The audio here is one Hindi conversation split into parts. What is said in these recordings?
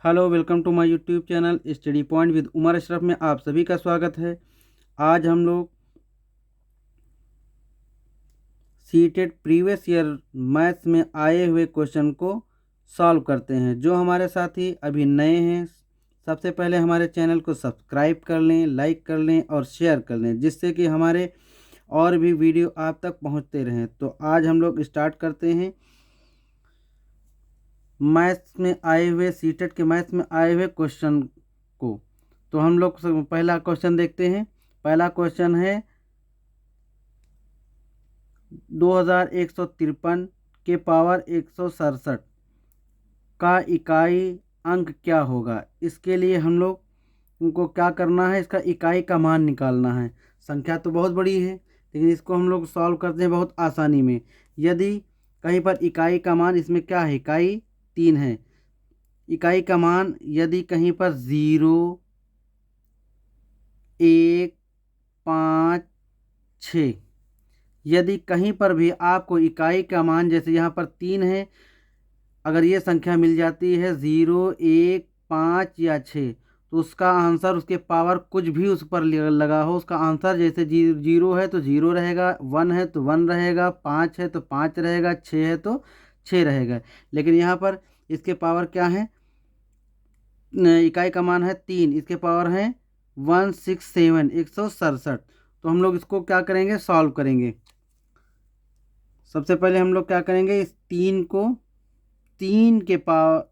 Hello, welcome to my YouTube channel study point with Umar Ashraf में आप सभी का स्वागत है। आज हम लोग सीटेट प्रीवियस ईयर मैथ्स में आए हुए क्वेश्चन को सॉल्व करते हैं। जो हमारे साथी अभी नए हैं, सबसे पहले हमारे चैनल को सब्सक्राइब कर लें, लाइक कर लें और शेयर कर लें, जिससे कि हमारे और भी वीडियो आप तक पहुंचते रहें। तो आज हम लोग स्टार्ट करते हैं मैथ्स में आए हुए सीटेट के मैथ्स में आए हुए क्वेश्चन को। तो हम लोग पहला क्वेश्चन देखते हैं। पहला क्वेश्चन है 2153 के पावर 167 का इकाई अंक क्या होगा। इसके लिए हम लोग उनको क्या करना है, इसका इकाई का मान निकालना है। संख्या तो बहुत बड़ी है, लेकिन इसको हम लोग सॉल्व करते हैं बहुत आसानी में। यदि कहीं पर इकाई का मान, इसमें क्या है, इकाई 3 है। इकाई का मान यदि कहीं पर 0, 1, 5, 6, यदि कहीं पर भी आपको इकाई का मान, जैसे यहाँ पर 3 है, अगर ये संख्या मिल जाती है 0, 1, 5 या 6, तो उसका आंसर, उसके पावर कुछ भी उस पर लगा हो, उसका आंसर जैसे 0 है तो 0 रहेगा, 1 है तो 1 रहेगा, 5 है तो 5 रहेगा, 6 है तो 6 रहेगा। लेकिन यहाँ पर इसके पावर क्या है, इकाई का मान है 3, इसके पावर है 167, 167। तो हम लोग इसको क्या करेंगे, सॉल्व करेंगे। सबसे पहले हम लोग क्या करेंगे, इस 3 को 3 के पावर,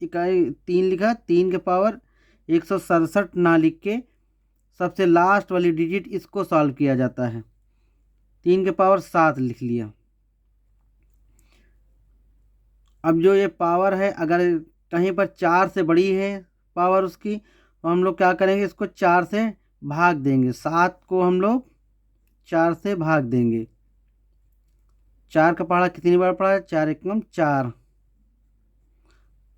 इकाई 3 लिखा, 3 के पावर 167 ना लिख के सबसे लास्ट वाली डिजिट इसको सॉल्व किया जाता है। 3 के पावर 7 लिख लिया। अब जो ये पावर है, अगर कहीं पर 4 से बड़ी है पावर उसकी, तो हम लोग क्या करेंगे, इसको 4 से भाग देंगे। 7 को हम लोग 4 से भाग देंगे। 4 का पहाड़ा कितनी बार पड़ा है, 4 एकम 4,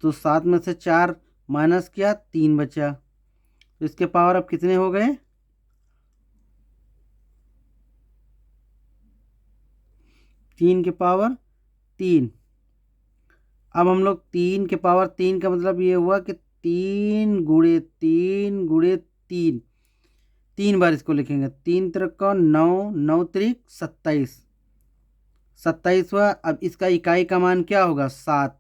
तो 7 में से 4 माइनस किया, 3 बचा। तो इसके पावर अब कितने हो गए, 3 के पावर 3। अब हम लोग 3 के पावर 3 का मतलब ये हुआ कि 3 गुणे 3 गुणे 3, 3 बार इसको लिखेंगे। 3 त्रिक 9, 9 त्रिक 27, 27 हुआ। अब इसका इकाई का मान क्या होगा, 7।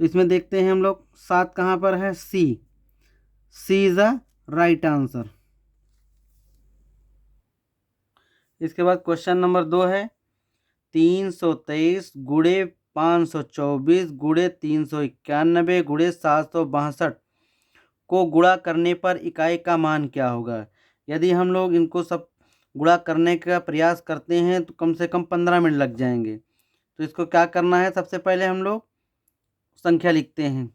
तो इसमें देखते हैं हम लोग 7 कहाँ पर है, सी इज द राइट आंसर। इसके बाद क्वेश्चन नंबर 2 है 323 गुणे 524 गुणे 391 गुणे 762 को गुणा करने पर इकाई का मान क्या होगा। यदि हम लोग इनको सब गुणा करने का प्रयास करते हैं तो कम से कम 15 मिनट लग जाएंगे। तो इसको क्या करना है, सबसे पहले हम लोग संख्या लिखते हैं।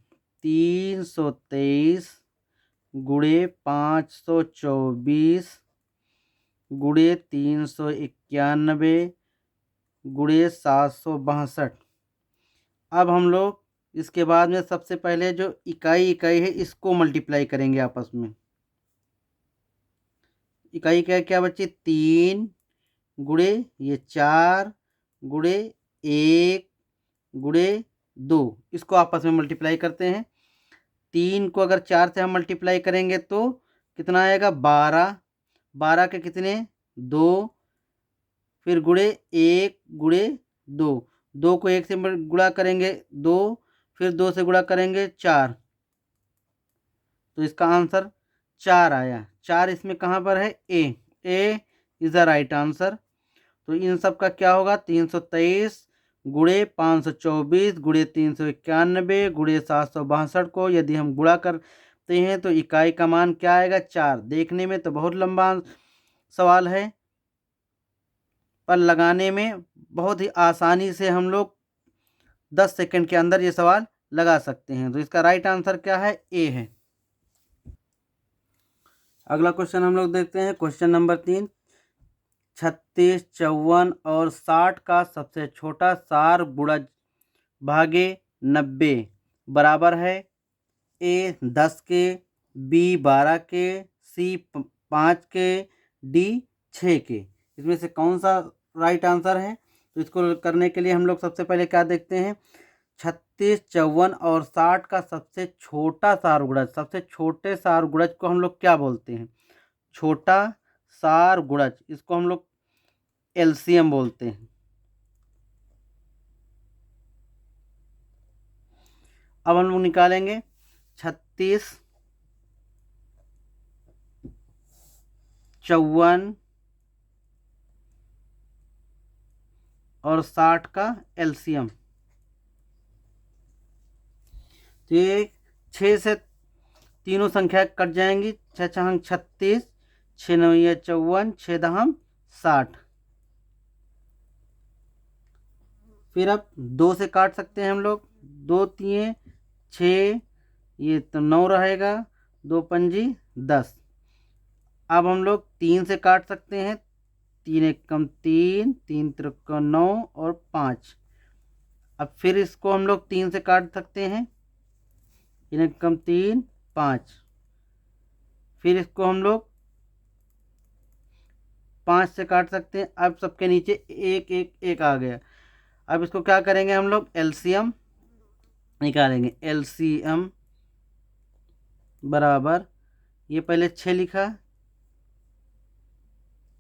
323 गुणे 524 गुणे 391 गुणे 762। अब हम लोग इसके बाद में सबसे पहले जो इकाई है इसको मल्टीप्लाई करेंगे आपस में। इकाई क्या बच्चे, 3 गुणे ये 4 गुणे 1 गुणे 2, इसको आपस में मल्टीप्लाई करते हैं। 3 को अगर 4 से हम मल्टीप्लाई करेंगे तो कितना आएगा, 12, 12 के कितने, 2, फिर गुणे 1 गुणे 2, 2 को 1 से गुणा करेंगे 2, फिर 2 से गुणा करेंगे 4, तो इसका आंसर 4 आया। 4 इसमें कहाँ पर है, A is the right answer. तो इन सब का क्या होगा, 323 गुणे 524 गुणे 391 गुणे 762 को यदि हम गुणा करते हैं तो इकाई का मान क्या आएगा, 4। देखने में तो बहुत लंबा सवाल है, पर लगाने में बहुत ही आसानी से हम लोग 10 सेकंड के अंदर ये सवाल लगा सकते हैं। तो इसका राइट आंसर क्या है, ए है। अगला क्वेश्चन हम लोग देखते हैं, क्वेश्चन नंबर 3 36, 54 और 60 का सबसे छोटा सार गुणज भागे 90 बराबर है ए 10 के, बी 12 के, सी 5 के, डी 6 के। इसमें से कौन सा राइट आंसर है। तो इसको करने के लिए हम लोग सबसे पहले क्या देखते हैं, 36, 54 और 60 का सबसे छोटा सार गुणज, सबसे छोटे सार गुणज को हम लोग क्या बोलते हैं? छोटा सार गुणज, इसको हम लोग एलसीएम बोलते हैं। अब हम लोग निकालेंगे 36, 54 और 60 का एलसीएम। तो ये 6 से तीनों संख्या कट जाएंगी, 6 छंग 36, 6 नवैया 54, 6 दहम 60। फिर अब 2 से काट सकते हैं हम लोग, 2 तीन 6, ये तो 9 रहेगा, 2 पंजी 10। अब हम लोग 3 से काट सकते हैं, 3 एक कम 3, 3 त्रिका 9 और 5। अब फिर इसको हम लोग 3 से काट सकते हैं, 3 एक कम 3, 5। फिर इसको हम लोग 5 से काट सकते हैं। अब सबके नीचे एक एक एक आ गया। अब इसको क्या करेंगे, हम लोग एलसीएम निकालेंगे। एलसीएम बराबर, ये पहले 6 लिखा,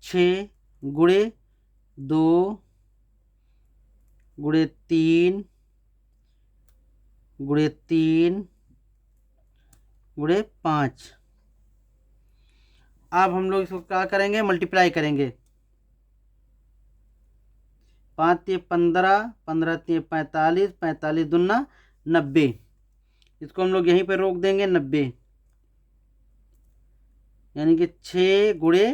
6 गुणे 2 गुणे 3 गुणे 3 गुणे 5। अब हम लोग इसको क्या करेंगे, मल्टीप्लाई करेंगे। 5 ते 15, 15 ते 45, 45 दूना 90। इसको हम लोग यहीं पे रोक देंगे 90, यानी कि 6 गुणे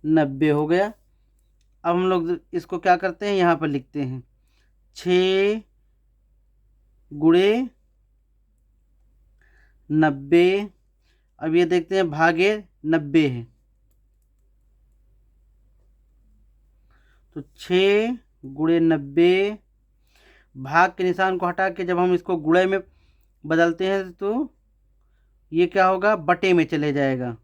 90 हो गया। अब हम लोग इसको क्या करते हैं, यहाँ पर लिखते हैं 6 गुणे 90। अब ये देखते हैं भागे 90 है, तो 6 गुणे 90, भाग के निशान को हटा के जब हम इसको गुणे में बदलते हैं तो ये क्या होगा, बटे में चले जाएगा।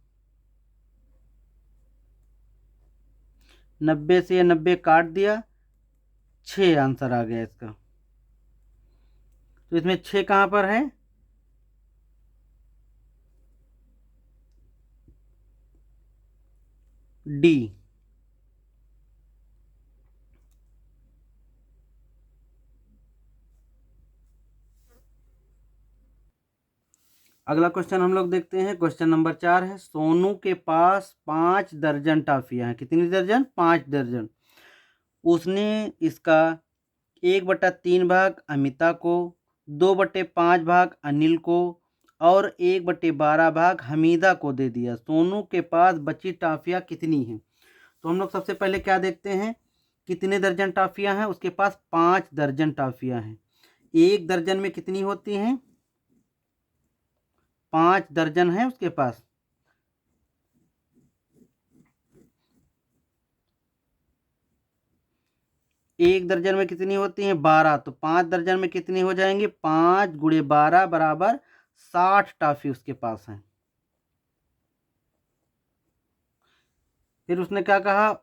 90 से 90 काट दिया, 6 आंसर आ गया इसका। तो इसमें 6 कहाँ पर है, डी। अगला क्वेश्चन हम लोग देखते हैं। क्वेश्चन नंबर 4 है, सोनू के पास 5 दर्जन टॉफियां हैं। कितनी दर्जन, 5 दर्जन। उसने इसका 1/3 भाग अमिता को, 2/5 भाग अनिल को और 1/12 भाग हमीदा को दे दिया। सोनू के पास बची टॉफियां कितनी हैं? तो हम लोग सबसे पहले क्या देखते हैं, कितने दर्जन टॉफियां हैं। उसके पास 5 दर्जन टॉफियां हैं। 1 दर्जन में कितनी होती हैं, 5 दर्जन है उसके पास। एक दर्जन में कितनी होती हैं, 12। तो 5 दर्जन में कितनी हो जाएंगी, 5 गुणे 12 बराबर 60 टॉफी उसके पास है। फिर उसने क्या कहा,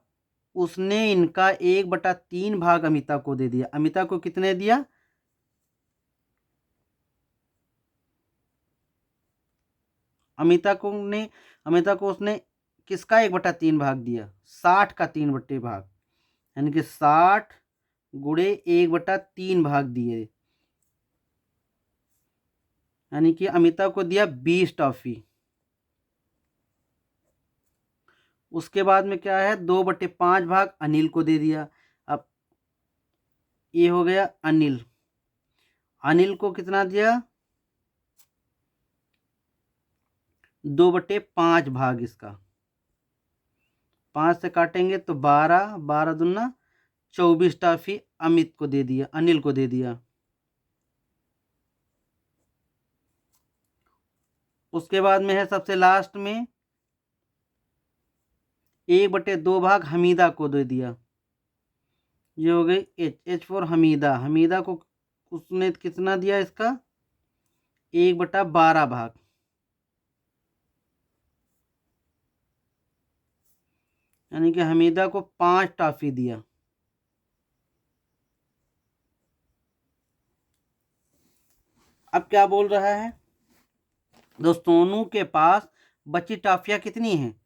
उसने इनका 1/3 भाग अमिता को दे दिया। अमिता को कितने दिया, अमिता को उसने किसका 1/3 भाग दिया, 60 का 3 भाग, यानी कि 60 गुणे 1/3 भाग दिए, यानी कि अमिता को दिया 20 टॉफी। उसके बाद में क्या है, 2/5 भाग अनिल को दे दिया। अब ये हो गया अनिल, अनिल को कितना दिया, 2/5 भाग इसका। 5 से काटेंगे तो 12, 12 दूना 24 टॉफी अमित को दे दिया, अनिल को दे दिया। उसके बाद में है सबसे लास्ट में 1/2 भाग हमीदा को दे दिया। ये हो गई एच फॉर हमीदा। हमीदा को उसने कितना दिया, इसका 1/12 भाग, यानी कि हमीदा को 5 टॉफी दिया। अब क्या बोल रहा है, दोस्तों सोनू के पास बची टॉफियाँ कितनी हैं।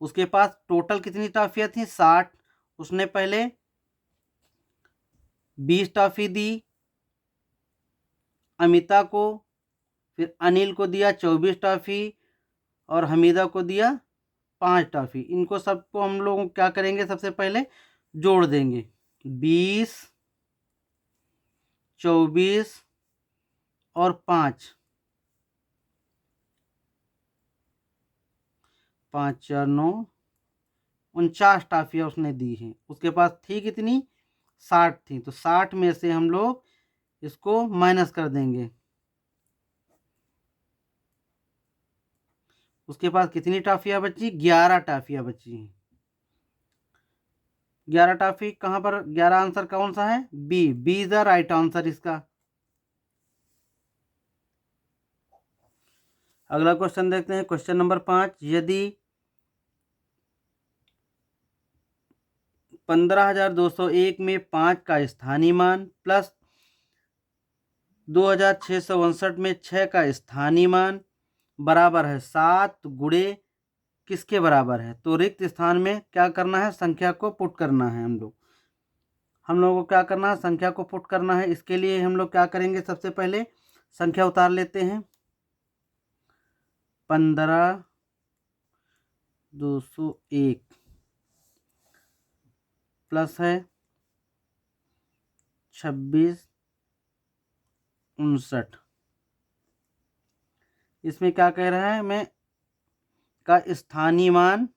उसके पास टोटल कितनी टॉफियाँ थी, 60। उसने पहले 20 टॉफी दी अमिता को, फिर अनिल को दिया 24 टॉफी और हमीदा को दिया 5 टॉफी। इनको सबको हम लोग क्या करेंगे, सबसे पहले जोड़ देंगे। 20, 24 और 5, 5 4 9, 49 टॉफियाँ उसने दी हैं। उसके पास थी कितनी, 60 थी। तो 60 में से हम लोग इसको माइनस कर देंगे। उसके पास कितनी टॉफियाँ बची, 11 टॉफियाँ बची हैं। 11 टॉफी कहाँ पर, 11 आंसर कौन सा है, B. B is the right answer इसका। अगला क्वेश्चन देखते हैं, क्वेश्चन नंबर 5। यदि 15,201 में 5 का स्थानीय मान प्लस 2,659 में 6 का स्थानीय मान बराबर है 7 गुणे किसके बराबर है। तो रिक्त स्थान में क्या करना है, संख्या को पुट करना है। हम लोगों को क्या करना है, संख्या को पुट करना है। इसके लिए हम लोग क्या करेंगे, सबसे पहले संख्या उतार लेते हैं। 15,201 प्लस है 2659। इसमें क्या कह रहा है, मैं का स्थानीय मान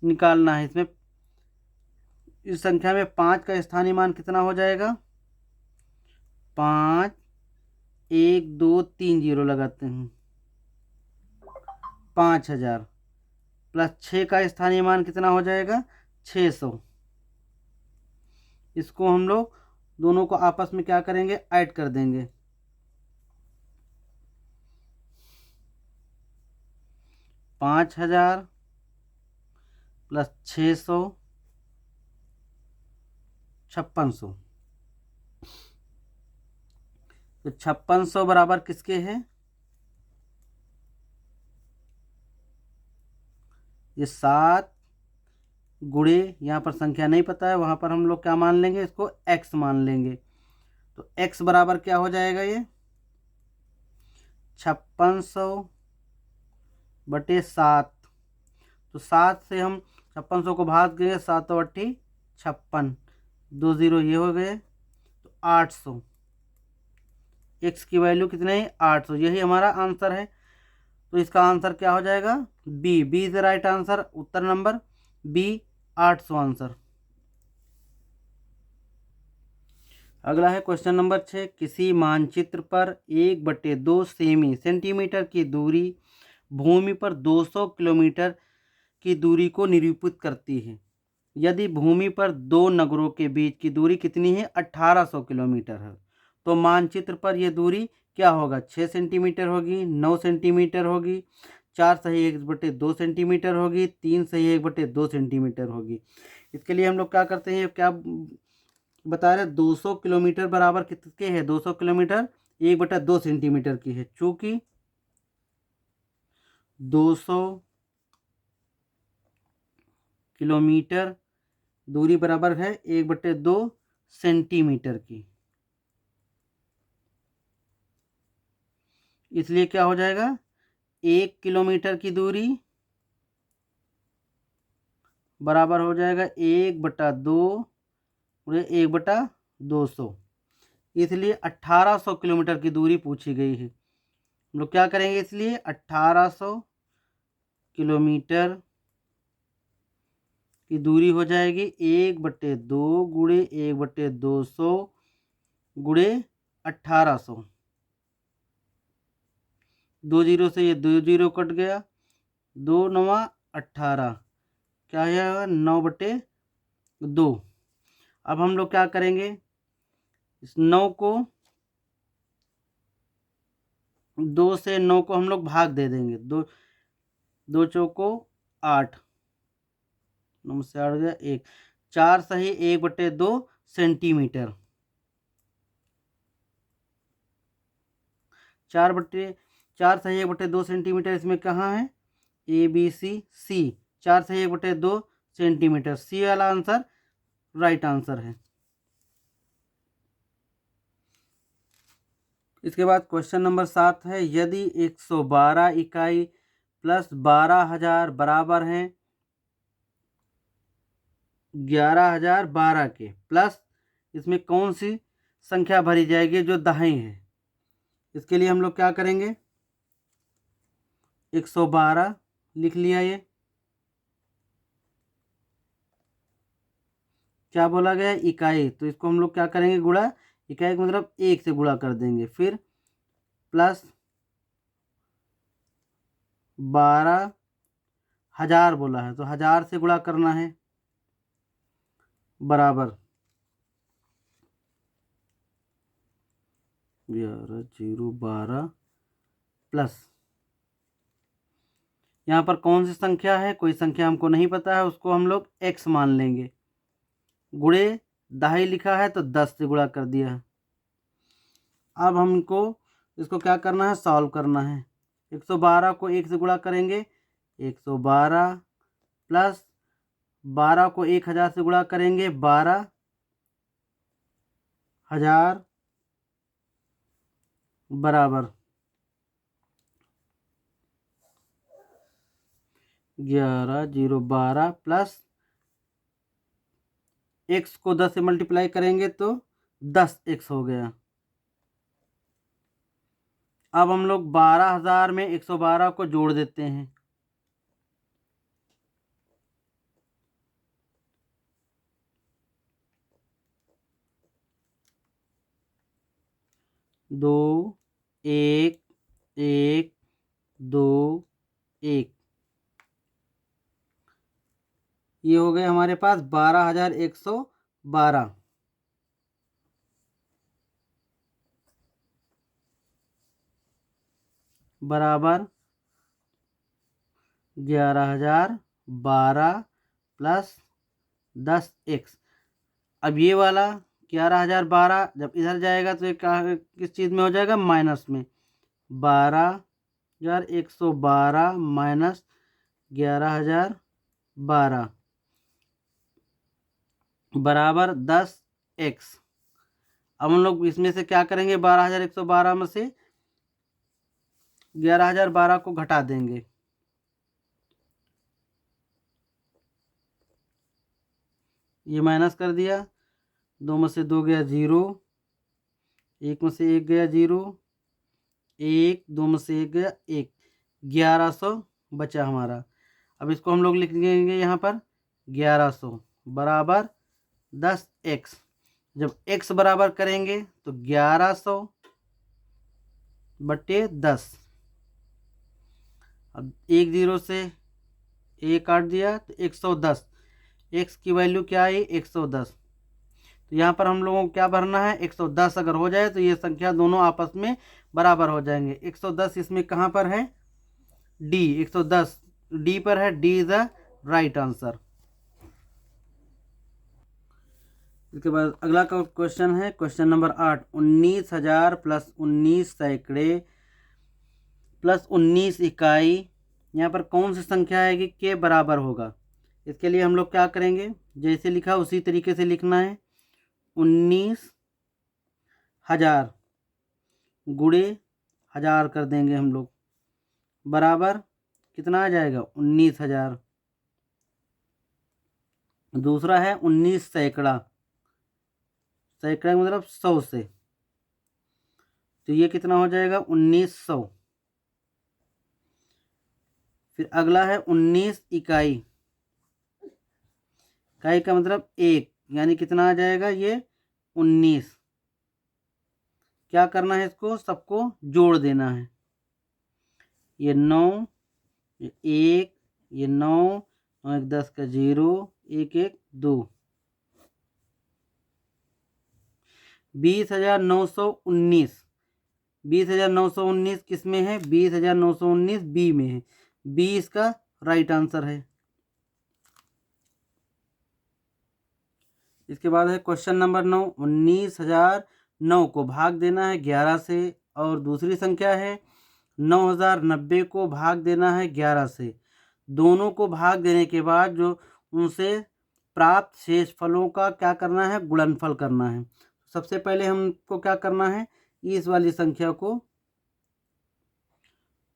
निकालना है। इसमें इस संख्या में 5 का स्थानीय मान कितना हो जाएगा, 5 1 2 3 जीरो लगाते हैं, 5,000 प्लस 6 का स्थानीय मान कितना हो जाएगा, 600। इसको हम लोग दोनों को आपस में क्या करेंगे, ऐड कर देंगे। 5,000 प्लस 600 5600। तो 5600 बराबर किसके है, ये 7 गुणे, यहाँ पर संख्या नहीं पता है, वहाँ पर हम लोग क्या मान लेंगे, इसको x मान लेंगे। तो x बराबर क्या हो जाएगा, ये 5600 बटे 7। तो 7 से हम 5600 को भाग देंगे, 7 8 56, 2 जीरो ये हो गए। तो 800, x की वैल्यू कितनी है, 800। यही हमारा आंसर है। तो इसका आंसर क्या हो जाएगा, B. B is the right answer. उत्तर नंबर बी, 800 आंसर। अगला है क्वेश्चन नंबर 6। किसी मानचित्र पर 1/2 सेंटीमीटर की दूरी भूमि पर 200 किलोमीटर की दूरी को निरूपित करती है। यदि भूमि पर दो नगरों के बीच की दूरी कितनी है, 1800 किलोमीटर है। तो मानचित्र पर यह दूरी क्या होगा, 6 सेंटीमीटर होगी, 9 सेंटीमीटर होगी, 4 सही 1/2 सेंटीमीटर होगी, 3 सही 1/2 सेंटीमीटर होगी। इसके लिए हम लोग क्या करते हैं, क्या बता रहे, 200 किलोमीटर बराबर किसके है, 200 किलोमीटर 1/2 सेंटीमीटर की है। चूंकि 200 किलोमीटर दूरी बराबर है 1/2 सेंटीमीटर की, इसलिए क्या हो जाएगा, 1 किलोमीटर की दूरी बराबर हो जाएगा 1/2 1/200। इसलिए 1800 किलोमीटर की दूरी पूछी गई है। हम लोग क्या करेंगे, इसलिए 1800 किलोमीटर की दूरी हो जाएगी 1/2 गुणे 1/200 गुणे 1800। 2 जीरो से ये 2 जीरो कट गया, 2 9 18, क्या है 9/2। अब हम लोग क्या करेंगे, इस 9 को 2 से 9 को हम लोग भाग दे देंगे। 2 2 चौको 8, 9 से 8 गया 1, 4 सही 1/2 सेंटीमीटर। 4 सही 1/2 सेंटीमीटर इसमें कहाँ है, ABC, 4 सही 1/2 सेंटीमीटर, सी वाला आंसर राइट आंसर है। इसके बाद क्वेश्चन नंबर 7 है, यदि 112 इकाई प्लस 12,000 बराबर हैं 11,012 के, प्लस इसमें कौन सी संख्या भरी जाएगी जो दाएं है। इसके लिए हम लोग क्या करेंगे, 112 लिख लिया, ये क्या बोला गया है, इकाई, तो इसको हम लोग क्या करेंगे, गुणा, इकाई का मतलब 1 से गुणा कर देंगे, फिर प्लस 12,000 बोला है तो 1000 से गुणा करना है, बराबर 11,012 प्लस, यहाँ पर कौन सी संख्या है, कोई संख्या हमको नहीं पता है, उसको हम लोग x मान लेंगे, गुणे दाई लिखा है तो 10 से गुणा कर दिया है। अब हमको इसको क्या करना है, सॉल्व करना है। 112 को 1 से गुणा करेंगे, 112 प्लस 12 को 1000 से गुणा करेंगे, 12,000 बराबर 11,012 प्लस x को 10 से मल्टीप्लाई करेंगे तो 10x हो गया। अब हम लोग 12,000 में 112 को जोड़ देते हैं, 2 1 1 2 1, ये हो गए हमारे पास 12,112 बराबर 11,012 प्लस 10x। अब ये वाला 11,012 जब इधर जाएगा तो ये किस चीज़ में हो जाएगा, माइनस में, 12,112 माइनस 11,012 बराबर 10x। अब हम लोग इसमें से क्या करेंगे, 12,112 में से 11,012 को घटा देंगे, ये माइनस कर दिया, 2 में से 2 गया 0, 1 में से 1 गया 0, 1 2 में से 1 गया 1, 1100 बचा हमारा। अब इसको हम लोग लिख देंगे यहाँ पर 1100 बराबर 10x। जब x बराबर करेंगे तो 1100 बटे 10, अब 1 0 से 1 काट दिया तो 110, x की वैल्यू क्या आई, 110। तो यहाँ पर हम लोगों को क्या भरना है, 110 अगर हो जाए तो ये संख्या दोनों आपस में बराबर हो जाएंगे। 110 इसमें कहाँ पर है, डी, 110 डी पर है, D is the right answer. इसके बाद अगला क्वेश्चन है, क्वेश्चन नंबर 8, 19,000 प्लस 19 सैकड़े प्लस 19 इकाई, यहाँ पर कौन सी संख्या है कि के बराबर होगा। इसके लिए हम लोग क्या करेंगे, जैसे लिखा उसी तरीके से लिखना है, 19,000 गुणे 1000 कर देंगे हम लोग, बराबर कितना आ जाएगा, 19,000। दूसरा है 19 सैकड़ा, सैकड़ा मतलब 100 से, तो ये कितना हो जाएगा, 1900। फिर अगला है 19 इकाई, इकाई का मतलब 1, यानी कितना आ जाएगा, ये 19। क्या करना है, इसको सबको जोड़ देना है, ये 9, ये 1, ये 9, 9 1 10 का 0, 1 1 2, 20,919, 20,919 किस में है, 20,919 बी में है, बी इसका राइट आंसर है। इसके बाद है क्वेश्चन नंबर 9, 19,009 को भाग देना है 11 से और दूसरी संख्या है 9090 को भाग देना है 11 से। दोनों को भाग देने के बाद जो उनसे प्राप्त शेष फलों का क्या करना है, गुणनफल करना है। सबसे पहले हमको क्या करना है, इस वाली संख्या को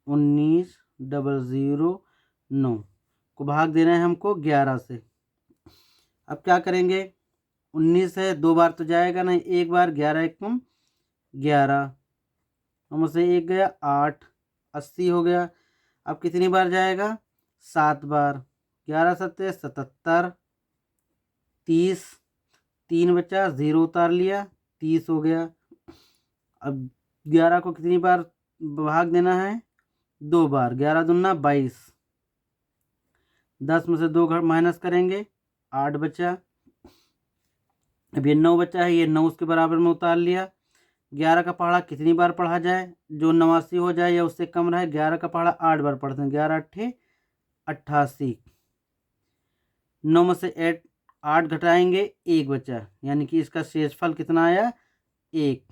19009 को भाग देना है हमको 11 से। अब क्या करेंगे, 19 है, 2 बार तो जाएगा नहीं, एक बार 11 एकम 11, हम से 1 गया 8, 80 हो गया। अब कितनी बार जाएगा, 7 बार, 11 सत्ते 77, 30, 3 बचा, 0 उतार लिया, 30 हो गया। अब 11 को कितनी बार भाग देना है, 2 बार, 11 दूना 22, 10 में से 2 माइनस करेंगे, 8 बचा। अब ये 9 बचा है, ये 9 उसके बराबर में उतार लिया। 11 का पहाड़ा कितनी बार पढ़ा जाए, जो 89 हो जाए या उससे कम रहे। 11 का पहाड़ा 8 बार पढ़ते हैं, 11 अट्ठे 88, 9 में से 8 घटाएंगे, 1 बचा, यानी कि इसका शेषफल कितना आया, 1।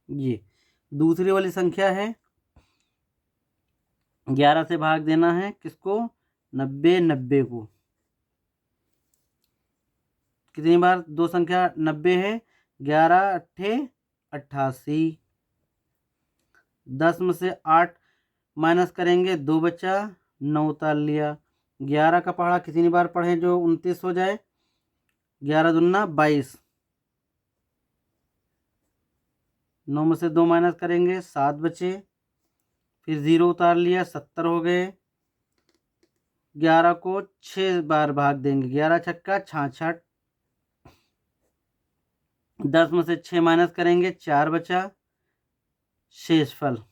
ये दूसरी वाली संख्या है, 11 से भाग देना है किसको, 90 को। कितनी बार, 2 संख्या 90 है, 11 अट्ठे 88, 10 में से 8 माइनस करेंगे, 2 बचा, 9 उतार लिया। 11 का पहाड़ा कितनी बार पढ़ें जो 29 हो जाए, 11 दूना 22, 9 में से 2 माइनस करेंगे, 7 बचे, फिर 0 उतार लिया, 70 हो गए। 11 को 6 बार भाग देंगे, 11 छक्का 66, 10 में से 6 माइनस करेंगे, 4 बचा, शेषफल।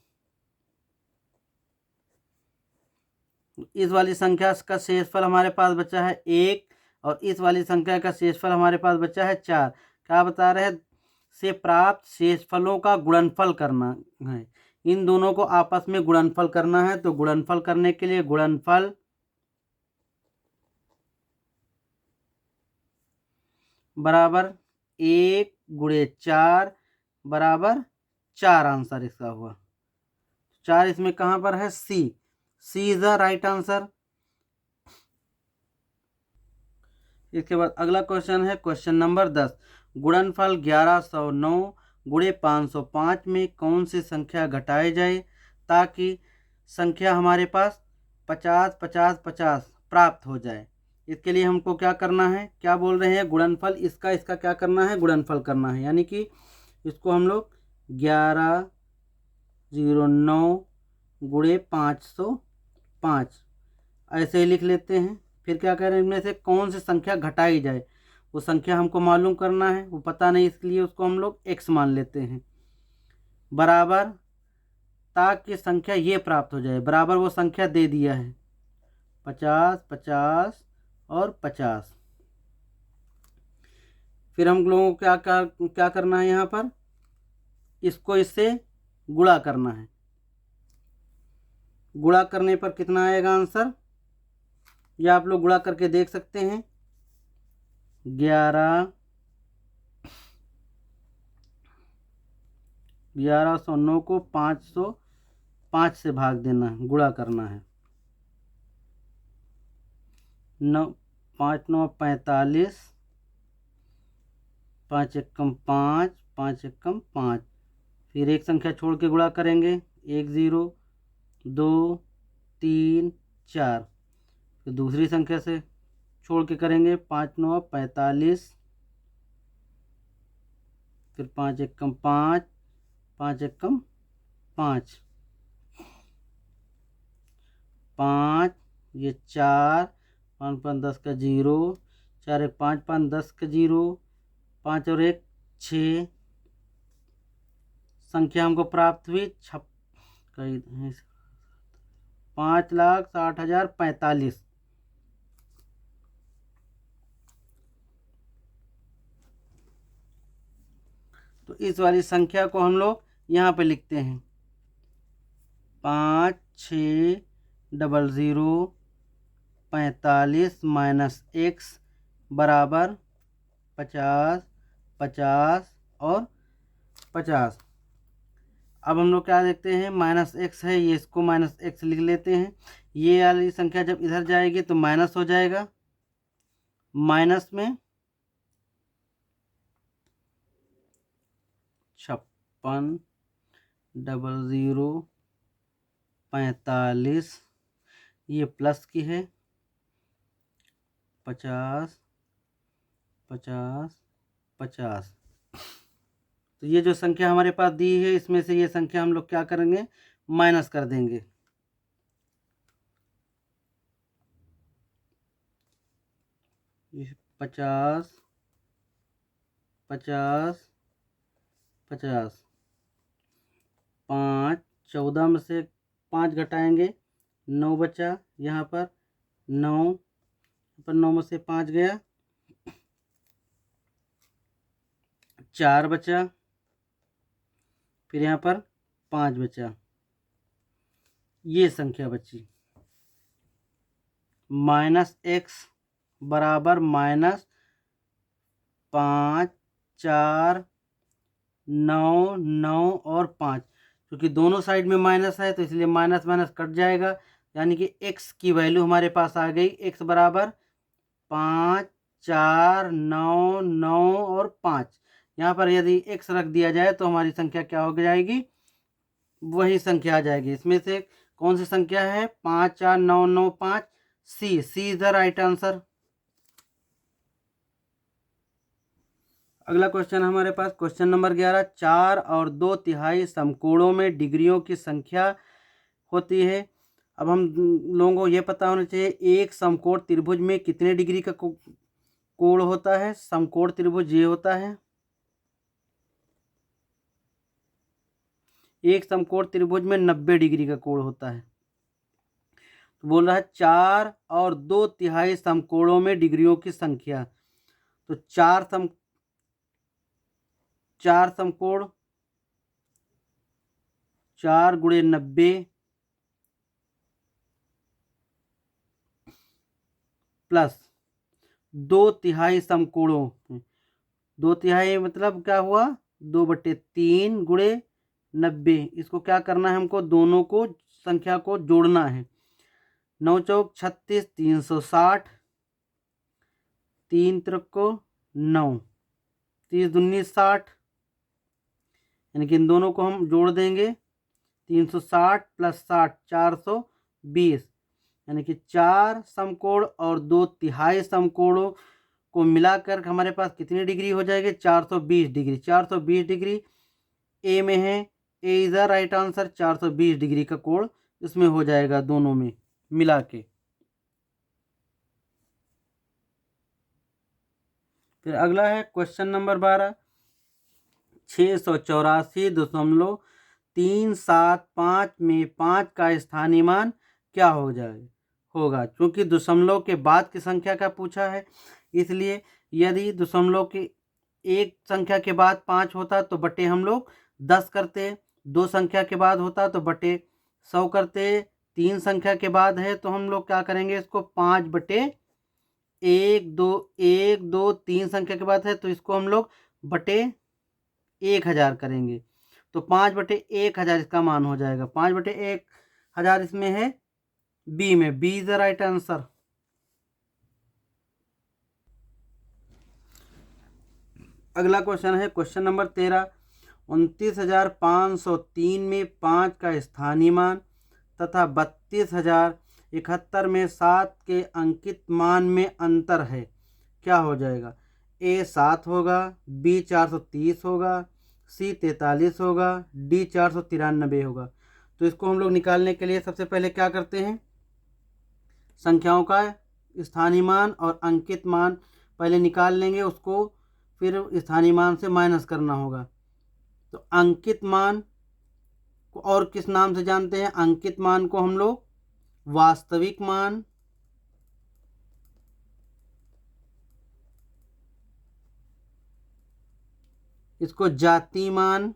इस वाली संख्या का शेषफल हमारे पास बचा है 1 और इस वाली संख्या का शेषफल हमारे पास बचा है 4। क्या बता रहे हैं, से प्राप्त शेषफलों का गुणनफल करना है। इन दोनों को आपस में गुणनफल करना है। तो गुणनफल करने के लिए गुणनफल बराबर 1 गुणे 4 बराबर 4 आंसर इसका हुआ। 4 इसमें कहाँ पर है, सी इज द राइट आंसर। इसके बाद अगला क्वेश्चन है क्वेश्चन नंबर 10। गुणनफल 1109 गुणे 505 में कौन सी संख्या घटाई जाए ताकि संख्या हमारे पास 50 50 50 प्राप्त हो जाए। इसके लिए हमको क्या करना है, क्या बोल रहे हैं, गुणनफल इसका क्या करना है, गुणनफल करना है। यानी कि इसको हम लोग 1109 गुणे 505 ऐसे ही लिख लेते हैं। फिर क्या करें, इनमें से कौन सी संख्या घटाई जाए, वो संख्या हमको मालूम करना है, वो पता नहीं, इसलिए उसको हम लोग x मान लेते हैं। बराबर ताकि संख्या ये प्राप्त हो जाए, बराबर वो संख्या दे दिया है 50 50 और 50। फिर हम लोगों को क्या करना है, यहाँ पर इसको इससे गुणा करना है। गुणा करने पर कितना आएगा आंसर, या आप लोग गुणा करके देख सकते हैं। 1109 को 505 से भाग देना है, गुणा करना है। 5 9 45, 5 एकम 5, 5 एकम 5। फिर एक संख्या छोड़ के गुणा करेंगे, 1 0 2 3 4। फिर दूसरी संख्या से छोड़ के करेंगे, 5 9 45, फिर 5 एकम 5, 5 एकम 5, 5 ये 4, 5 5 10 का 0, 4 1 5 5 10 का 0, 5 और 1 6। संख्या हमको प्राप्त हुई 5,60,045। तो इस वाली संख्या को हम लोग यहाँ पे लिखते हैं 560045 माइनस x बराबर 50 50 और 50। अब हम लोग क्या देखते हैं, -x है, ये इसको -x लिख लेते हैं। ये वाली संख्या जब इधर जाएगी तो माइनस हो जाएगा, माइनस में 560045, ये प्लस की है, 50 50 50। तो ये जो संख्या हमारे पास दी है, इसमें से ये संख्या हम लोग क्या करेंगे, माइनस कर देंगे। ये 50 50 50, 5, 14 में से 5 घटाएंगे, 9 बचा, यहाँ पर 9, पर 9 में से 5 गया, 4 बचा, फिर यहाँ पर 5 बचा, ये संख्या बची। -x बराबर -5, 4, 9, 9 और 5। क्योंकि दोनों साइड में माइनस है तो इसलिए माइनस माइनस कट जाएगा, यानी कि x की वैल्यू हमारे पास आ गई, x बराबर 5, 4, 9, 9 और 5। यहाँ पर यदि x रख दिया जाए तो हमारी संख्या क्या हो जाएगी, वही संख्या आ जाएगी। इसमें से कौन सी संख्या है, 5, 4, 9, 9, 5, C is the right answer. अगला क्वेश्चन हमारे पास क्वेश्चन नंबर 11, 4 और 2/3 समकोणों में डिग्रियों की संख्या होती है। अब हम लोगों को ये पता होना चाहिए, एक समकोण त्रिभुज में कितने डिग्री का कोण होता है। समकोण त्रिभुज ये होता है, एक समकोण त्रिभुज में 90 डिग्री का कोण होता है। तो बोल रहा है 4 और 2/3 समकोणों में डिग्रियों की संख्या। तो 4 समकोण, 4 × 90 प्लस 2/3 समकोणों, 2/3 मतलब क्या हुआ, 2/3 × 90। इसको क्या करना है, हमको दोनों को संख्या को जोड़ना है। 9 चौक 36, 360, 3 त्रिको 9, 30 दूनी 60, यानी कि इन दोनों को हम जोड़ देंगे। 360 + 60 420, यानी कि 4 समकोण और 2/3 समकोणों को मिलाकर हमारे पास कितनी डिग्री हो जाएगी, 420 डिग्री। 420 डिग्री ए में है, A is the right answer. 420 degree का कोण इसमें हो जाएगा दोनों में मिला के। फिर अगला है क्वेश्चन नंबर 12, 684.375 में 5 का स्थानीय मान क्या हो होगा। क्योंकि दशमलव के बाद की संख्या का पूछा है, इसलिए यदि दशमलव के एक संख्या के बाद 5 होता तो बटे हम लोग 10 करते, 2 संख्या के बाद होता तो बटे 100 करते, 3 संख्या के बाद है तो हम लोग क्या करेंगे, इसको 5/1, 2, 1, 2, 3 संख्या के बाद है तो इसको हम लोग बटे 1000 करेंगे। तो 5/1000 इसका मान हो जाएगा। 5/1000 इसमें है बी में, B is the right answer. अगला क्वेश्चन है क्वेश्चन नंबर 13, 29,503 में 5 का स्थानीय मान तथा 32,071 में 7 के अंकित मान में अंतर है, क्या हो जाएगा। ए 7 होगा, बी 430 होगा, सी 43 होगा, डी 493 होगा। तो इसको हम लोग निकालने के लिए सबसे पहले क्या करते हैं, संख्याओं का स्थानीय मान और अंकित मान पहले निकाल लेंगे, उसको फिर स्थानीय मान से माइनस करना होगा। तो अंकित मान को और किस नाम से जानते हैं, अंकित मान को हम लोग वास्तविक मान, इसको जाति मान,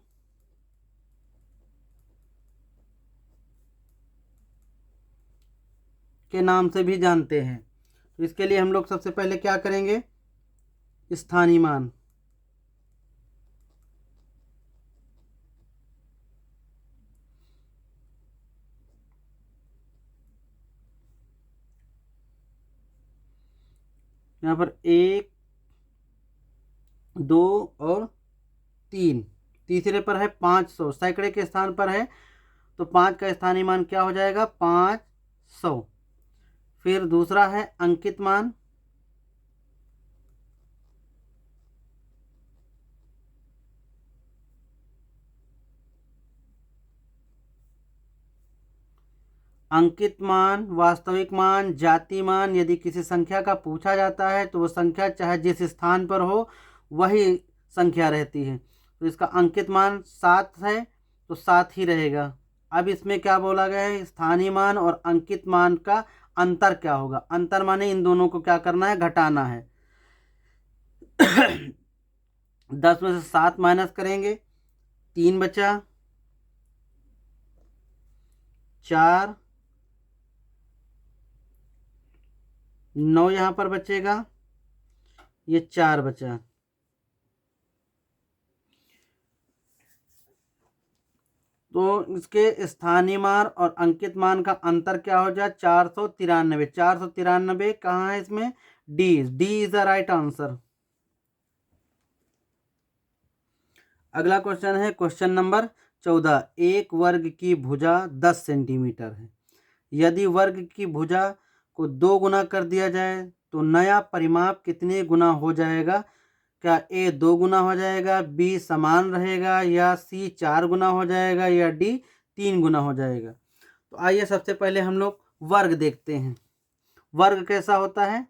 के नाम से भी जानते हैं। तो इसके लिए हम लोग सबसे पहले क्या करेंगे, स्थानीय मान। यहाँ पर 1 2 और 3, तीसरे पर है 500, सैकड़े के स्थान पर है तो 5 का स्थानीय मान क्या हो जाएगा 500। फिर दूसरा है अंकित मान, अंकित मान, वास्तविक मान, जाति मान। यदि किसी संख्या का पूछा जाता है तो वो संख्या चाहे जिस स्थान पर हो वही संख्या रहती है। तो इसका अंकित मान 7 है तो 7 ही रहेगा। अब इसमें क्या बोला गया है, स्थानीय मान और अंकित मान का अंतर क्या होगा। अंतर माने इन दोनों को क्या करना है, घटाना है। 10 में से 7 माइनस करेंगे, 3 बचा, 4, 9 यहाँ पर बचेगा, ये 4 बचा। तो इसके स्थानीय मान और अंकित मान का अंतर क्या हो जाए 493। 493 कहाँ है इसमें, D is the right answer. अगला क्वेश्चन है क्वेश्चन नंबर 14। एक वर्ग की भुजा 10 सेंटीमीटर है। यदि वर्ग की भुजा को 2 गुना कर दिया जाए तो नया परिमाप कितने गुना हो जाएगा। क्या ए 2 गुना हो जाएगा, बी समान रहेगा, या सी 4 गुना हो जाएगा, या डी 3 गुना हो जाएगा। तो आइए सबसे पहले हम लोग वर्ग देखते हैं। वर्ग कैसा होता है,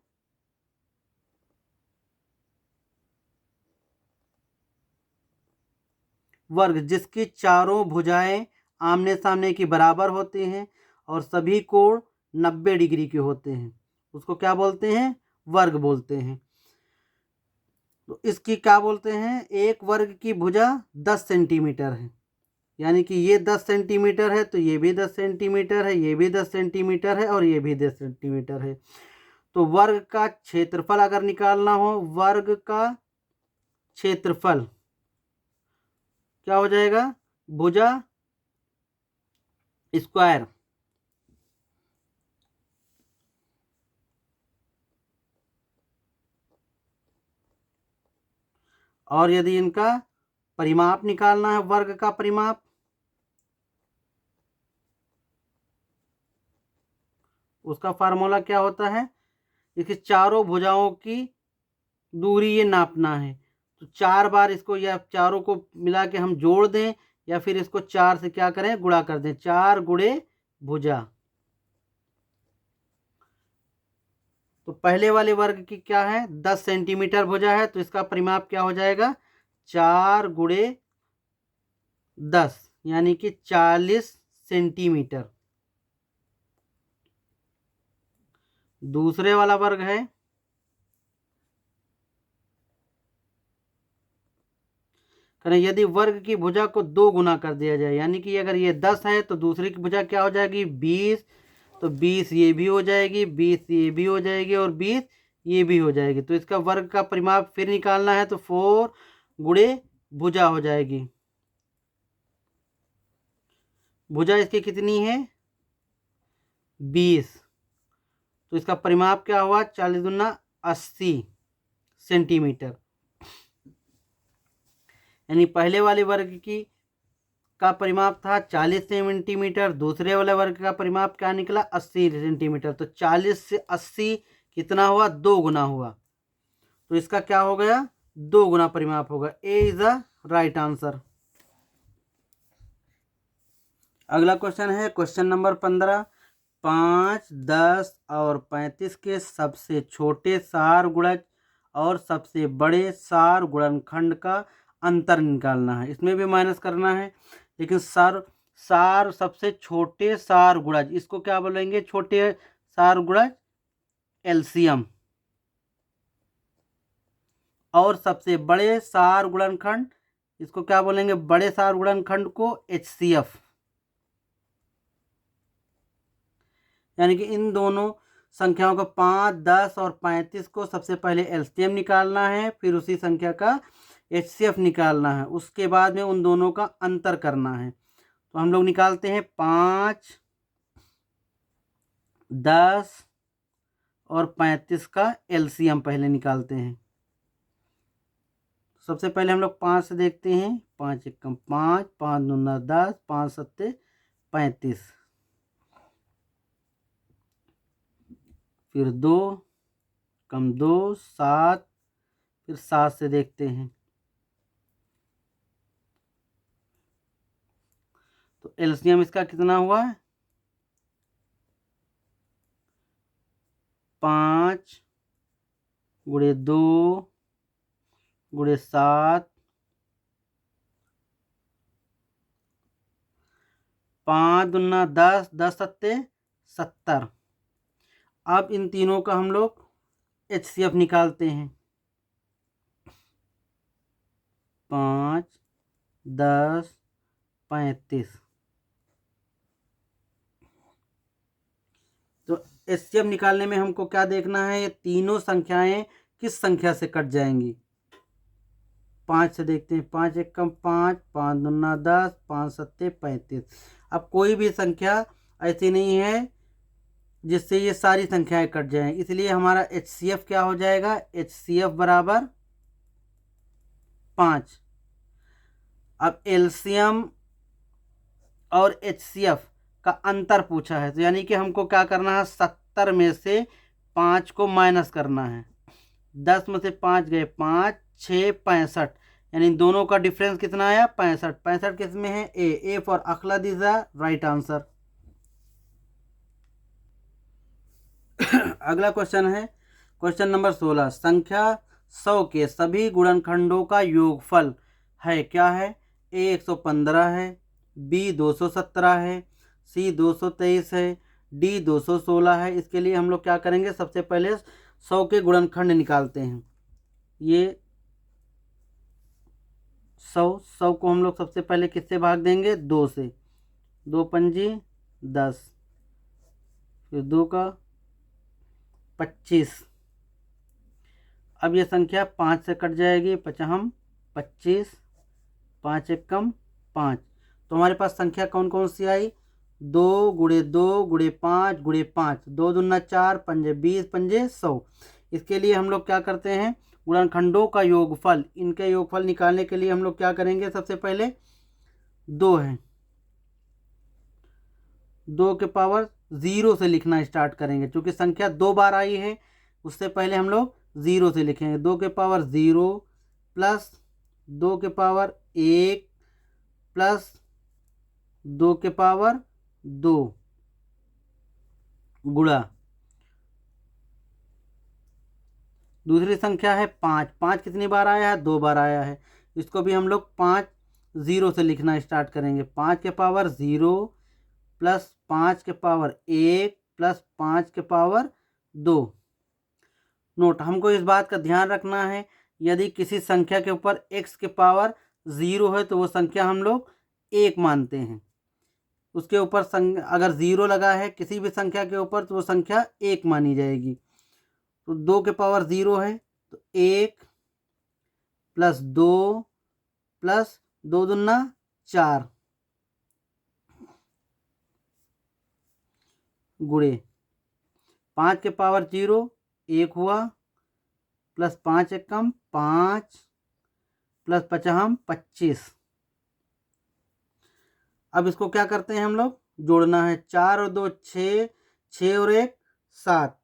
वर्ग जिसकी चारों भुजाएं आमने सामने की बराबर होती हैं और सभी कोण 90 डिग्री के होते हैं, उसको क्या बोलते हैं, वर्ग बोलते हैं। तो इसकी क्या बोलते हैं, एक वर्ग की भुजा 10 सेंटीमीटर है, यानी कि ये 10 सेंटीमीटर है तो ये भी 10 सेंटीमीटर है, ये भी 10 सेंटीमीटर है और ये भी 10 सेंटीमीटर है। तो वर्ग का क्षेत्रफल अगर निकालना हो, वर्ग का क्षेत्रफल क्या हो जाएगा, भुजा स्क्वायर, और यदि इनका परिमाप निकालना है, वर्ग का परिमाप, उसका फार्मूला क्या होता है, इसकी चारों भुजाओं की दूरी ये नापना है। तो 4 बार इसको या चारों को मिला के हम जोड़ दें या फिर इसको 4 से क्या करें, गुणा कर दें, 4 गुणे भुजा। तो पहले वाले वर्ग की क्या है, 10 सेंटीमीटर भुजा है तो इसका परिमाप क्या हो जाएगा, 4 गुणे 10 यानी कि 40 सेंटीमीटर। दूसरे वाला वर्ग है, यदि वर्ग की भुजा को 2 गुना कर दिया जाए, यानी कि अगर ये 10 है तो दूसरी की भुजा क्या हो जाएगी 20, तो 20 ये भी हो जाएगी, 20 ये भी हो जाएगी और 20 ये भी हो जाएगी। तो इसका वर्ग का परिमाप फिर निकालना है तो 4 गुणे भुजा हो जाएगी। भुजा इसकी कितनी है 20, तो इसका परिमाप क्या हुआ 40 दूना 80 सेंटीमीटर। यानी पहले वाले वर्ग की का परिमाप था 40 सेंटीमीटर, दूसरे वाले वर्ग का परिमाप क्या निकला 80 सेंटीमीटर। तो 40 से 80 कितना हुआ 2 गुना हुआ, तो इसका क्या हो गया 2 गुना परिमाप होगा। ए इज द राइट आंसर। अगला क्वेश्चन है क्वेश्चन नंबर 15। 5, 10 और 35 के सबसे छोटे सार गुणज और सबसे बड़े सार गुणनखंड का अंतर निकालना है। इसमें भी माइनस करना है, लेकिन सार सबसे छोटे सार गुणज, इसको क्या बोलेंगे, छोटे सार गुणज एलसीएम, और सबसे बड़े सार गुणनखंड इसको क्या बोलेंगे, बड़े सार गुणनखंड को एचसीएफ। यानी कि इन दोनों संख्याओं को 5, 10 और 35 को सबसे पहले एलसीएम निकालना है, फिर उसी संख्या का एचसीएफ निकालना है, उसके बाद में उन दोनों का अंतर करना है। तो हम लोग निकालते हैं 5, 10, और 35 का एलसीएम पहले निकालते हैं। सबसे पहले हम लोग 5 से देखते हैं। 5 एकम 5, 5 दूना 10, 5 सत्ते 35, फिर 2 कम 2 7, फिर 7 से देखते हैं। तो एलसीएम इसका कितना हुआ है? 5 गुणे 2 गुणे 7, 5 दूना 10, 10 सत्ते 70। अब इन तीनों का हम लोग एचसीएफ निकालते हैं। 5 10 35। तो एचसीएफ निकालने में हमको क्या देखना है? ये तीनों संख्याएं किस संख्या से कट जाएंगी। 5 से देखते हैं। 5 एकम 5, 5 दूना 10, 5 सत्ते 35। अब कोई भी संख्या ऐसी नहीं है जिससे ये सारी संख्याएं कट जाएं, इसलिए हमारा एचसीएफ क्या हो जाएगा? एचसीएफ बराबर 5। अब एलसीएम और एचसीएफ का अंतर पूछा है, तो यानी कि हमको क्या करना है? 70 में से 5 को माइनस करना है। 10 में से 5 गए 5, 6 65, यानी दोनों का डिफरेंस कितना आया? 65। 65 किस में है? ए फॉर अखलाद इज द राइट आंसर। अगला क्वेश्चन है क्वेश्चन नंबर 16। संख्या 100 के सभी गुणनखंडों का योगफल है क्या है? ए 115 है, बी 217 है, सी 223 है, डी 216 है। इसके लिए हम लोग क्या करेंगे? सबसे पहले 100 के गुणनखंड निकालते हैं। ये 100 को हम लोग सबसे पहले किससे भाग देंगे? 2 से। 2 पंजी 10, फिर 2 का 25। अब ये संख्या 5 से कट जाएगी। 5 25, 5 एकम 5। तो हमारे पास संख्या कौन कौन सी आई? 2 गुणे 2 गुणे 5 गुणे 5, 2 दूना 4, पंजे 20, पंजे 100। इसके लिए हम लोग क्या करते हैं? गुणनखंडों का योगफल, इनके योगफल निकालने के लिए हम लोग क्या करेंगे? सबसे पहले 2 है, 2 के पावर 0 से लिखना स्टार्ट करेंगे। क्योंकि संख्या 2 बार आई है, उससे पहले हम लोग 0 से लिखेंगे। 2 के पावर 0 प्लस 2 के पावर 1 प्लस 2 के पावर 2 गुणा दूसरी संख्या है 5। 5 कितनी बार आया है? 2 बार आया है। इसको भी हम लोग 5 0 से लिखना स्टार्ट करेंगे। 5 के पावर 0 प्लस 5 के पावर 1 प्लस 5 के पावर 2। नोट, हमको इस बात का ध्यान रखना है, यदि किसी संख्या के ऊपर x के पावर 0 है तो वो संख्या हम लोग 1 मानते हैं। उसके ऊपर अगर 0 लगा है किसी भी संख्या के ऊपर तो वो संख्या 1 मानी जाएगी। तो 2 के पावर 0 है तो 1 प्लस 2 प्लस 2 दूना 4 गुणे 5 के पावर 0 1 हुआ, प्लस 5 एकम 5 प्लस 5 25। अब इसको क्या करते हैं? हम लोग जोड़ना है। 4 और 2 6, 6 और 1 7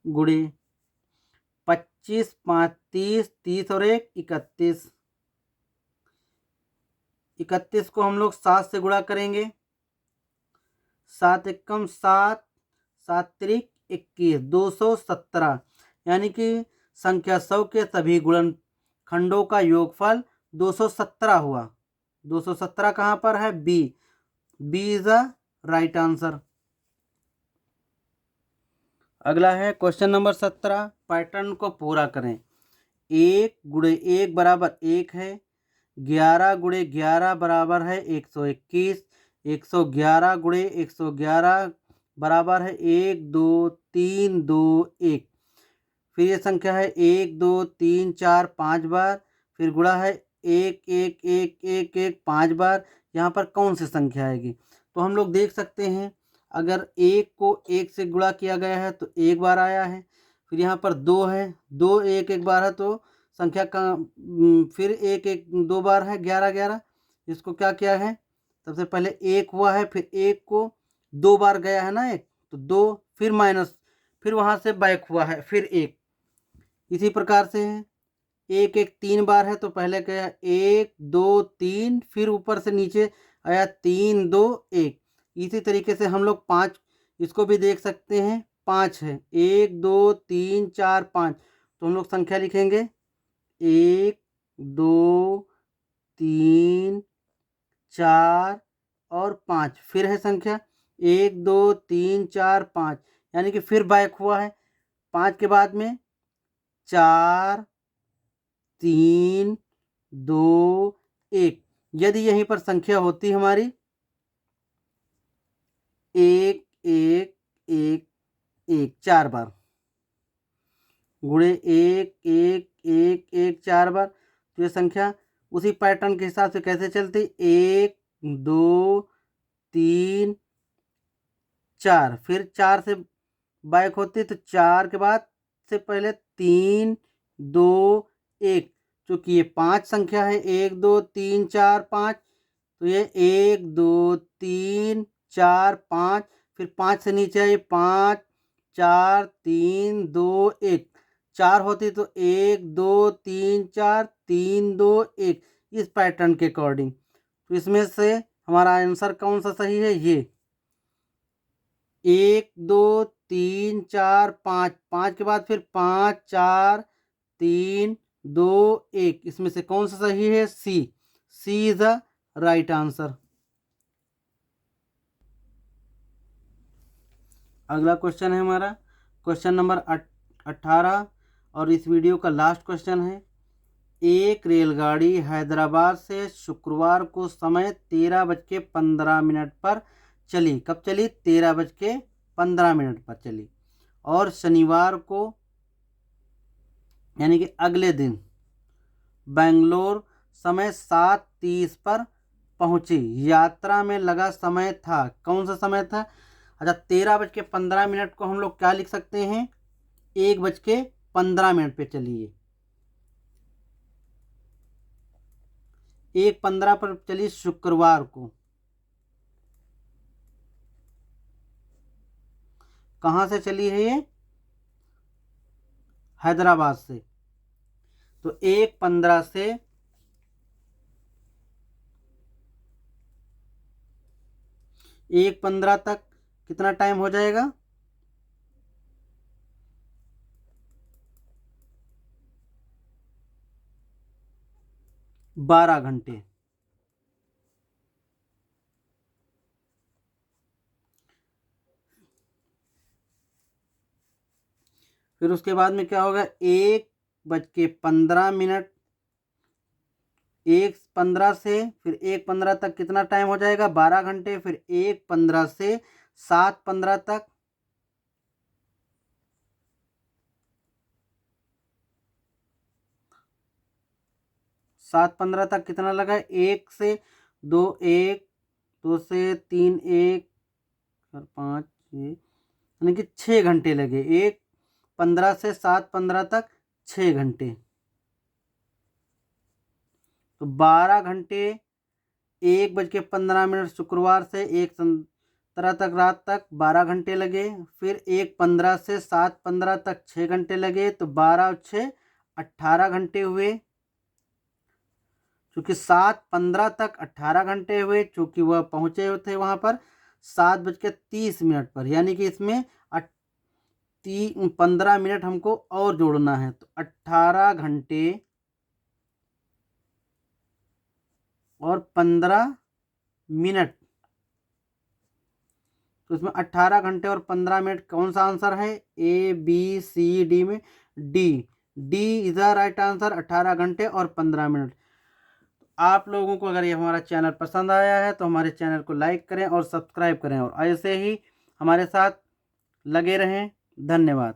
गुणे 25 5 30, 30 और 1 31। 31 को हम लोग 7 से गुणा करेंगे। 7 एकम 7, 7 त्रिक 21, 217। यानी कि संख्या 100 के सभी गुणनखंडों का योगफल 217 हुआ। 217 कहाँ पर है? B. B is the right answer. अगला है क्वेश्चन नंबर 17। पैटर्न को पूरा करें। 1 गुणे 1 बराबर 1 है। 11 गुणे 11 बराबर है 121। 111 गुणे 111 बराबर है 1 2 3 2 1। फिर ये संख्या है 1 2 3 4 5 बार, फिर गुणा है 1 1 1 1 1 5 बार। यहाँ पर कौन सी संख्या आएगी? तो हम लोग देख सकते हैं, अगर 1 को 1 से गुणा किया गया है तो 1 बार आया है। फिर यहाँ पर 2 है, 2 1 1 बार है तो संख्या का फिर 1 1 2 बार है, 11 11। इसको क्या किया है, सबसे पहले 1 हुआ है, फिर 1 को 2 बार गया है ना 1, तो 2 फिर माइनस, फिर वहाँ से बैक हुआ है, फिर 1। इसी प्रकार से है 1 1 3 बार है तो पहले क्या 1 2 3, फिर ऊपर से नीचे आया 3 2 1। इसी तरीके से हम लोग 5 इसको भी देख सकते हैं, 5 है, 1 2 3 4 5। तो हम लोग संख्या लिखेंगे 1 2 3 4 और 5। फिर है संख्या 1 2 3 4 5, यानी कि फिर बैक हुआ है। 5 के बाद में 4 3 2 1। यदि यहीं पर संख्या होती हमारी 1 1 1 1 4 बार, गुणे 1 1 1 1 4 बार, तो ये संख्या उसी पैटर्न के हिसाब से कैसे चलती, 1 2 3 4, फिर 4 से बैक होती तो 4 के बाद से पहले 3 2 1। चूँकि ये 5 संख्या है, 1 2 3 4 5, तो ये 1 2 3 4 5, फिर 5 से नीचे है 5 4 3 2 1। 4 होती तो 1 2 3 4 3 2 1, इस पैटर्न के अकॉर्डिंग। तो इसमें से हमारा आंसर कौन सा सही है, ये 1 2 3 4 5, 5 के बाद फिर 5 4 3 2 1, इसमें से कौन सा सही है, सी। सी इज द राइट आंसर। अगला क्वेश्चन है हमारा क्वेश्चन नंबर 18 और इस वीडियो का लास्ट क्वेश्चन है। एक रेलगाड़ी हैदराबाद से शुक्रवार को समय 13:15 पर चली। कब चली, 13:15 पर चली। और शनिवार को यानी कि अगले दिन बेंगलोर समय 7:30 पर पहुंची। यात्रा में लगा समय था, कौन सा समय था। अच्छा, 13:15 को हम लोग क्या लिख सकते हैं, 1:15 पे चलिए। 1:15 पर चली शुक्रवार को। कहाँ से चली है ये, हैदराबाद से। तो 1:15 से 1:15 तक कितना टाइम हो जाएगा, 12 घंटे। फिर उसके बाद में क्या होगा, 1:15, 1:15 से फिर 1:15 तक कितना टाइम हो जाएगा, 12 घंटे। फिर 1:15 से 7:15 तक, 7:15 तक कितना लगा, 1 से 2 1 2 से 3 1 4 5 6, यानी कि 6 घंटे लगे। 1:15 से 7:15 तक 6 घंटे, तो 12 घंटे। 1:15 शुक्रवार से 1:17 तक रात तक 12 घंटे लगे। फिर 1:15 से 7:15 तक 6 घंटे लगे, तो 12 और 6 18 घंटे हुए। चूँकि 7:15 तक 18 घंटे हुए, चूँकि वह पहुँचे थे वहाँ पर 7:30 पर, यानी कि इसमें 15 मिनट हमको और जोड़ना है, तो 18 घंटे और 15 मिनट। तो इसमें 18 घंटे और 15 मिनट कौन सा आंसर है, ए बी सी डी में D. D is the right answer, 18 घंटे और 15 मिनट। आप लोगों को अगर ये हमारा चैनल पसंद आया है तो हमारे चैनल को लाइक करें और सब्सक्राइब करें, और ऐसे ही हमारे साथ लगे रहें। धन्यवाद।